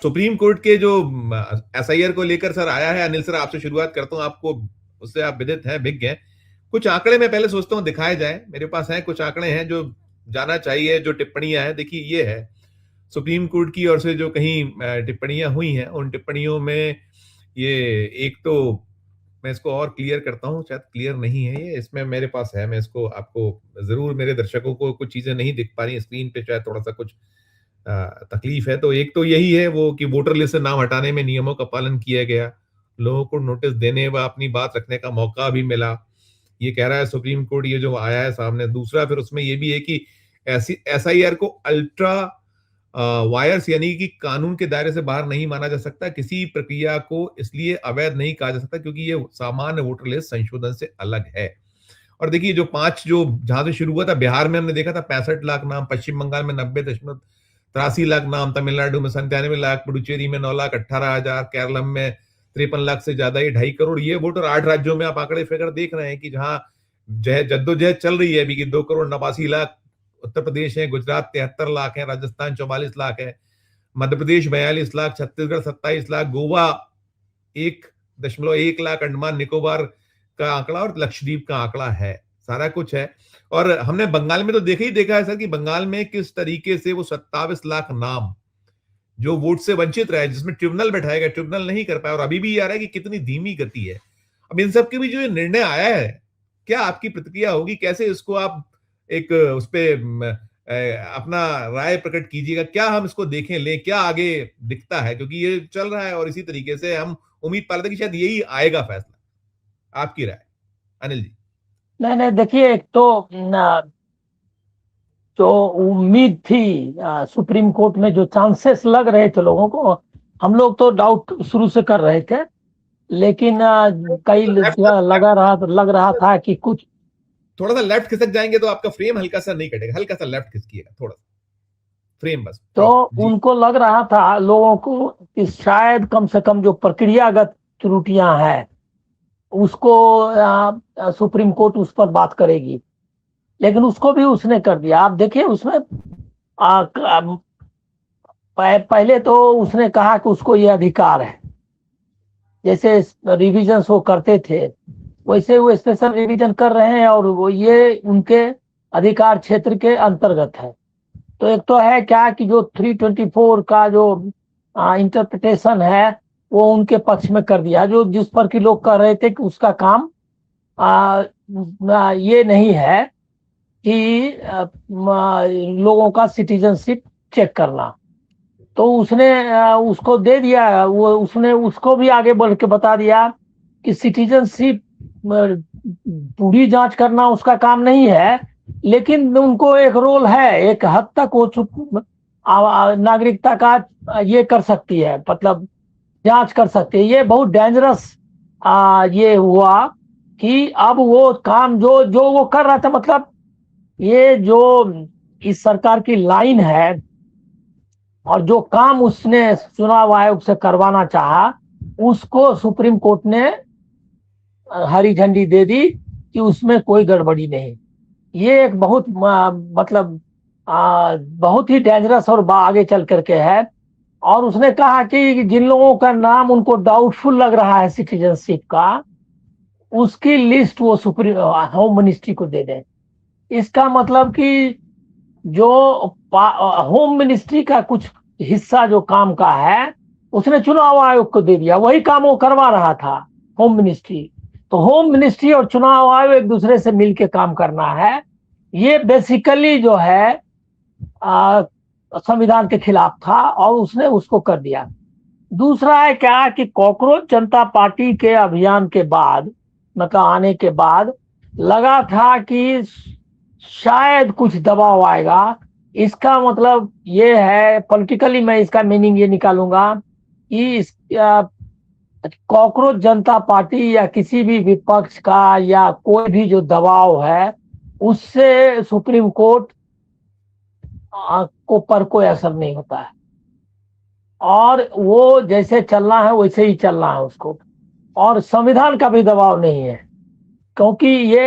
Supreme court के जो SIR को लेकर सर आया है, अनिल सर आपसे शुरुआत करता हूं, आपको उससे आप विदित हैं, विज्ञ हैं। कुछ आंकड़े मैं पहले सोचता हूं दिखाए जाए, मेरे पास हैं कुछ आंकड़े हैं जो जाना चाहिए, जो टिप्पणियां हैं। देखिए ये है सुप्रीम कोर्ट की ओर से जो कहीं टिप्पणियां हुई हैं, उन टिप्पणियों में ये एक तो मैं इसको और क्लियर करता हूं, शायद क्लियर नहीं है ये, इसमें मेरे पास है, मैं इसको आपको जरूर, मेरे दर्शकों को कुछ चीजें नहीं दिख पा रही स्क्रीन पे, शायद थोड़ा सा कुछ तकलीफ है। तो एक तो यही है वो कि वोटर लिस्ट से नाम हटाने में नियमों का पालन किया गया, लोगों को नोटिस देने व अपनी बात रखने का मौका भी मिला, ये कह रहा है सुप्रीम कोर्ट, ये जो आया है सामने। दूसरा फिर उसमें ये भी है कि ऐसी एसआईआर को अल्ट्रा वायर्स यानी कि कानून के दायरे से बाहर नहीं माना जा सकता, किसी प्रक्रिया को इसलिए अवैध नहीं कहा जा सकता क्योंकि ये सामान्य वोटर लिस्ट संशोधन से अलग है। और देखिए जो पांच, जो जहां से शुरू हुआ था, बिहार में हमने देखा था 65 लाख नाम, पश्चिम बंगाल में 90.83 लाख नाम, तमिलनाडु में 97 लाख, पुडुचेरी में 9,18,000, केरलम में 53 लाख से ज्यादा, ये 2.5 करोड़ ये वोटर 8 राज्यों में आप आंकड़े फिगर देख रहे हैं कि जहां जद्दोजहद चल रही है अभी की 2,89,लाख। उत्तर प्रदेश है, गुजरात 73 लाख है, राजस्थान 44 लाख है, मध्य प्रदेश 42 लाख, छत्तीसगढ़ 27 लाख, गोवा 1.1 लाख, अंडमान निकोबार का आंकड़ा और लक्षद्वीप का आंकड़ा है, सारा कुछ है। और हमने बंगाल में तो देखा है सर कि बंगाल में किस तरीके से वो 27 लाख नाम जो वोट से वंचित रहे, जिसमें ट्रिब्यूनल बैठाया गया, ट्रिब्यूनल नहीं कर पाया, और अभी भी आ रहा है कि कितनी धीमी गति है। अब इन सब के भी जो निर्णय आया है, क्या आपकी प्रतिक्रिया होगी, कैसे इसको आप एक उस पर अपना राय प्रकट कीजिएगा, क्या हम इसको देखें, लें, क्या आगे दिखता है, क्योंकि ये चल रहा है और इसी तरीके से हम उम्मीद पा रहे थे कि शायद यही आएगा फैसला। आपकी राय अनिल जी। नहीं नहीं, देखिए, एक तो जो उम्मीद थी, सुप्रीम कोर्ट में जो चांसेस लग रहे थे लोगों को, हम लोग तो डाउट शुरू से कर रहे थे, लेकिन कई लग रहा था कि कुछ थोड़ा सा लेफ्ट खिसक जाएंगे तो आपका फ्रेम हल्का सा नहीं कटेगा, हल्का सा लेफ्ट खिसकिएगा, थोड़ा सा फ्रेम बस तो जी। उनको लग रहा था लोगों को कि शायद कम से कम जो प्रक्रियागत त्रुटियां हैं उसको सुप्रीम कोर्ट उस पर बात करेगी, लेकिन उसको भी उसने कर दिया। आप देखिए उसमें पहले तो उसने कहा कि उसको ये अधिकार है, जैसे रिवीजन वो करते थे वैसे वो स्पेशल रिवीजन कर रहे हैं और वो ये उनके अधिकार क्षेत्र के अंतर्गत है। तो एक तो है क्या कि जो 324 का जो इंटरप्रिटेशन है वो उनके पक्ष में कर दिया, जो जिस पर कि लोग कह रहे थे कि उसका काम ये नहीं है कि लोगों का सिटीजनशिप चेक करना। तो उसने उसको दे दिया, वो उसने उसको भी आगे बढ़ के बता दिया कि सिटीजनशिप पूरी जांच करना उसका काम नहीं है, लेकिन उनको एक रोल है, एक हद तक वो नागरिकता का ये कर सकती है, मतलब जांच कर सकती है। ये बहुत डेंजरस ये हुआ कि अब वो काम जो जो वो कर रहा था, मतलब ये जो इस सरकार की लाइन है और जो काम उसने चुनाव आयोग से करवाना चाहा, उसको सुप्रीम कोर्ट ने हरी झंडी दे दी कि उसमें कोई गड़बड़ी नहीं। ये एक बहुत मतलब बहुत ही डेंजरस और आगे चल करके है। और उसने कहा कि जिन लोगों का नाम उनको डाउटफुल लग रहा है सिटीजनशिप का, उसकी लिस्ट वो सुप्रीम होम मिनिस्ट्री को दे दें। इसका मतलब कि जो होम मिनिस्ट्री का कुछ हिस्सा जो काम का है उसने चुनाव आयोग को दे दिया, वही काम वो करवा रहा था, होम मिनिस्ट्री। तो होम मिनिस्ट्री और चुनाव आयोग एक दूसरे से मिलकर काम करना है। ये बेसिकली जो है संविधान के खिलाफ था और उसने उसको कर दिया। दूसरा है क्या कि कॉकरोच जनता पार्टी के अभियान के बाद, मतलब आने के बाद, लगा था कि शायद कुछ दबाव आएगा। इसका मतलब ये है, पॉलिटिकली मैं इसका मीनिंग ये निकालूंगा कि कॉकरोच जनता पार्टी या किसी भी विपक्ष का या कोई भी जो दबाव है उससे सुप्रीम कोर्ट को पर कोई असर नहीं होता है, और वो जैसे चलना है वैसे ही चलना है उसको। और संविधान का भी दबाव नहीं है, क्योंकि ये,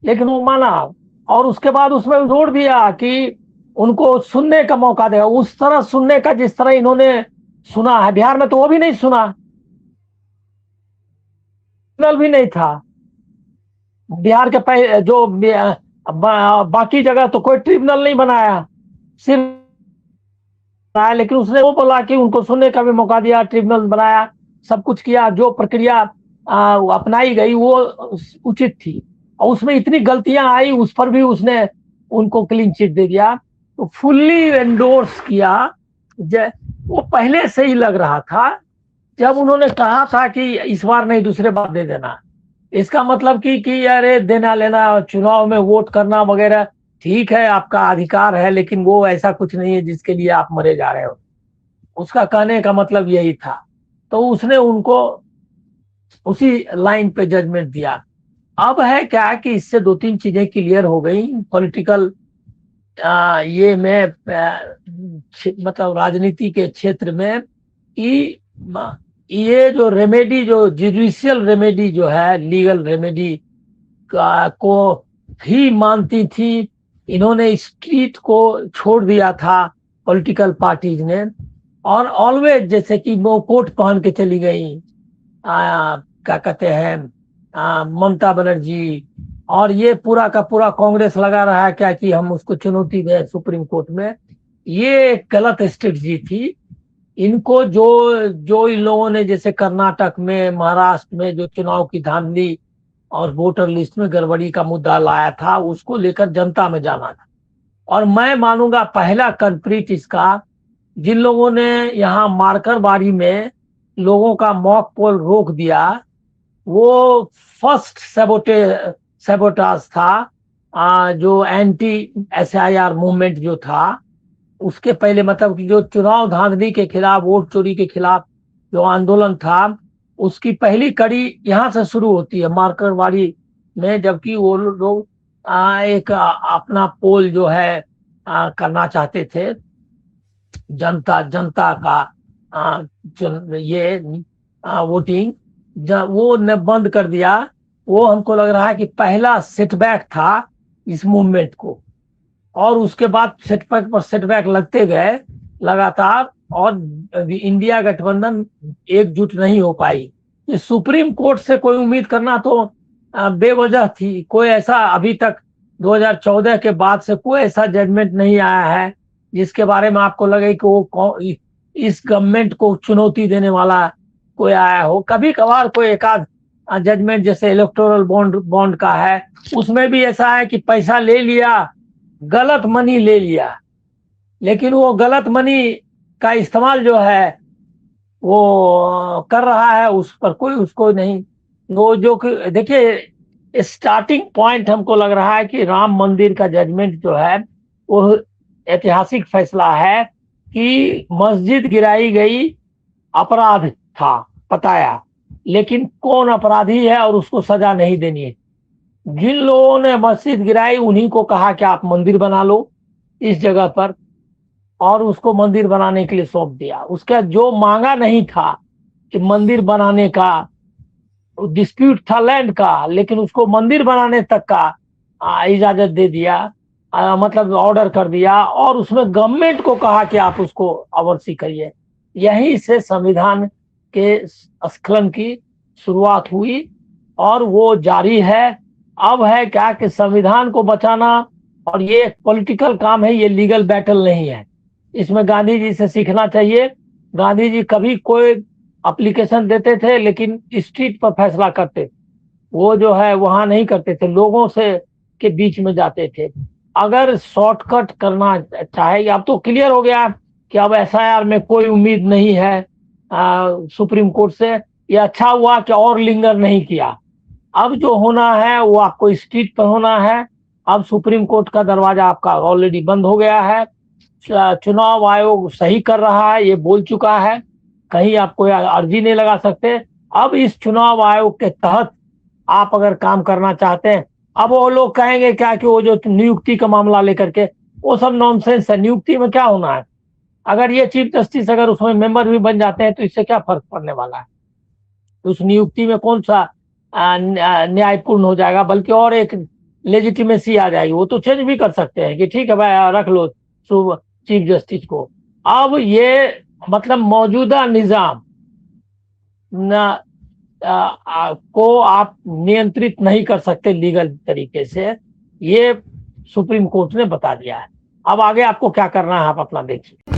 लेकिन वो माना और उसके बाद उसमें जोड़ दिया कि उनको सुनने का मौका देगा, उस तरह सुनने का जिस तरह इन्होंने सुना है। बिहार में तो वो भी नहीं सुना, भी नहीं था बिहार के जो बाकी जगह तो कोई ट्रिब्यूनल नहीं बनाया, सिर्फ बनाया, लेकिन उसने वो बोला कि उनको सुनने का भी मौका दिया, ट्रिब्यूनल बनाया, सब कुछ किया। जो प्रक्रिया अपनाई गई वो उचित थी, और उसमें इतनी गलतियां आई उस पर भी उसने उनको क्लीन चिट दे दिया। तो फुल्ली एंडोर्स किया। वो पहले से ही लग रहा था, जब उन्होंने कहा था कि इस बार नहीं दूसरे बार दे देना, इसका मतलब कि अरे देना लेना, चुनाव में वोट करना वगैरह ठीक है, आपका अधिकार है, लेकिन वो ऐसा कुछ नहीं है जिसके लिए आप मरे जा रहे हो। उसका कहने का मतलब यही था। तो उसने उनको उसी लाइन पे जजमेंट दिया। अब है क्या कि इससे दो तीन चीजें क्लियर हो गई पॉलिटिकल ये में मतलब राजनीति के क्षेत्र में, कि ये जो रेमेडी, जो जुडिशियल रेमेडी जो है, लीगल रेमेडी को ही मानती थी। इन्होंने स्ट्रीट को छोड़ दिया था पॉलिटिकल पार्टीज ने, और ऑलवेज जैसे कि वो कोट पहन के चली गई, क्या कहते हैं, ममता बनर्जी, और ये पूरा का पूरा कांग्रेस लगा रहा है क्या कि हम उसको चुनौती दें सुप्रीम कोर्ट में। ये एक गलत स्ट्रेटजी थी। इनको जो जो इन लोगों ने जैसे कर्नाटक में, महाराष्ट्र में जो चुनाव की धांधली और वोटर लिस्ट में गड़बड़ी का मुद्दा लाया था, उसको लेकर जनता में जाना था। और मैं मानूंगा पहला कल्प्रिट इसका, जिन लोगों ने यहाँ मार्करबाड़ी में लोगों का मॉक पोल रोक दिया, वो फर्स्ट सेबोटाज था। जो एंटी SIR मूवमेंट जो था, उसके पहले मतलब कि जो चुनाव धांधली के खिलाफ, वोट चोरी के खिलाफ जो आंदोलन था, उसकी पहली कड़ी यहाँ से शुरू होती है, मार्करबाड़ी में। जबकि वो लोग एक अपना पोल जो है करना चाहते थे, जनता का ये वोटिंग, वो ने बंद कर दिया। वो हमको लग रहा है कि पहला सेटबैक था इस मूवमेंट को, और उसके बाद सेटबैक पर सेटबैक लगते गए लगातार, और इंडिया गठबंधन एकजुट नहीं हो पाई। सुप्रीम कोर्ट से कोई उम्मीद करना तो बेवजह थी। कोई ऐसा अभी तक 2014 के बाद से कोई ऐसा जजमेंट नहीं आया है जिसके बारे में आपको लगे कि वो इस गवर्नमेंट को चुनौती देने वाला कोई आया हो। कभी कभार कोई एकाध जजमेंट जैसे इलेक्टोरल बॉन्ड का है, उसमें भी ऐसा है कि पैसा ले लिया, गलत मनी ले लिया, लेकिन वो गलत मनी का इस्तेमाल जो है वो कर रहा है, उस पर कोई उसको नहीं। वो जो कि देखिए, स्टार्टिंग पॉइंट हमको लग रहा है कि राम मंदिर का जजमेंट जो है वो ऐतिहासिक फैसला है कि मस्जिद गिराई गई, अपराध था बताया, लेकिन कौन अपराधी है और उसको सजा नहीं देनी है। जिन लोगों ने मस्जिद गिराई उन्हीं को कहा कि आप मंदिर बना लो इस जगह पर, और उसको मंदिर बनाने के लिए सौंप दिया। उसका जो मांगा नहीं था कि मंदिर बनाने का, डिस्प्यूट था लैंड का, लेकिन उसको मंदिर बनाने तक का इजाजत दे दिया, मतलब ऑर्डर कर दिया, और उसमें गवर्नमेंट को कहा कि आप उसको ओवरसी करिए। यहीं से संविधान के स्खलन की शुरुआत हुई, और वो जारी है। अब है क्या कि संविधान को बचाना, और ये पॉलिटिकल काम है, ये लीगल बैटल नहीं है। इसमें गांधी जी से सीखना चाहिए। गांधी जी कभी कोई एप्लीकेशन देते थे लेकिन स्ट्रीट पर फैसला करते, वो जो है वहां नहीं करते थे, लोगों से के बीच में जाते थे। अगर शॉर्टकट करना चाहे, अब तो क्लियर हो गया कि अब SIR में कोई उम्मीद नहीं है सुप्रीम कोर्ट से। ये अच्छा हुआ कि और लिंगर नहीं किया। अब जो होना है वो आपको स्ट्रीट पर होना है। अब सुप्रीम कोर्ट का दरवाजा आपका ऑलरेडी बंद हो गया है। चुनाव आयोग सही कर रहा है, ये बोल चुका है, कहीं आप कोई अर्जी नहीं लगा सकते। अब इस चुनाव आयोग के तहत आप अगर काम करना चाहते हैं, अब वो लोग कहेंगे क्या कि वो जो नियुक्ति का मामला लेकर के, वो सब नॉनसेंस है। नियुक्ति में क्या होना है? अगर ये चीफ जस्टिस अगर उसमें मेंबर भी बन जाते हैं तो इससे क्या फर्क पड़ने वाला है? उस नियुक्ति में कौन सा न्यायपूर्ण हो जाएगा, बल्कि और एक लेजिटिमेसी आ जाएगी। वो तो चेंज भी कर सकते हैं कि ठीक है भाई रख लो, चीफ जस्टिस को। अब ये मतलब मौजूदा निजाम को आप नियंत्रित नहीं कर सकते लीगल तरीके से, ये सुप्रीम कोर्ट ने बता दिया है। अब आगे आपको क्या करना है आप अपना देखिए।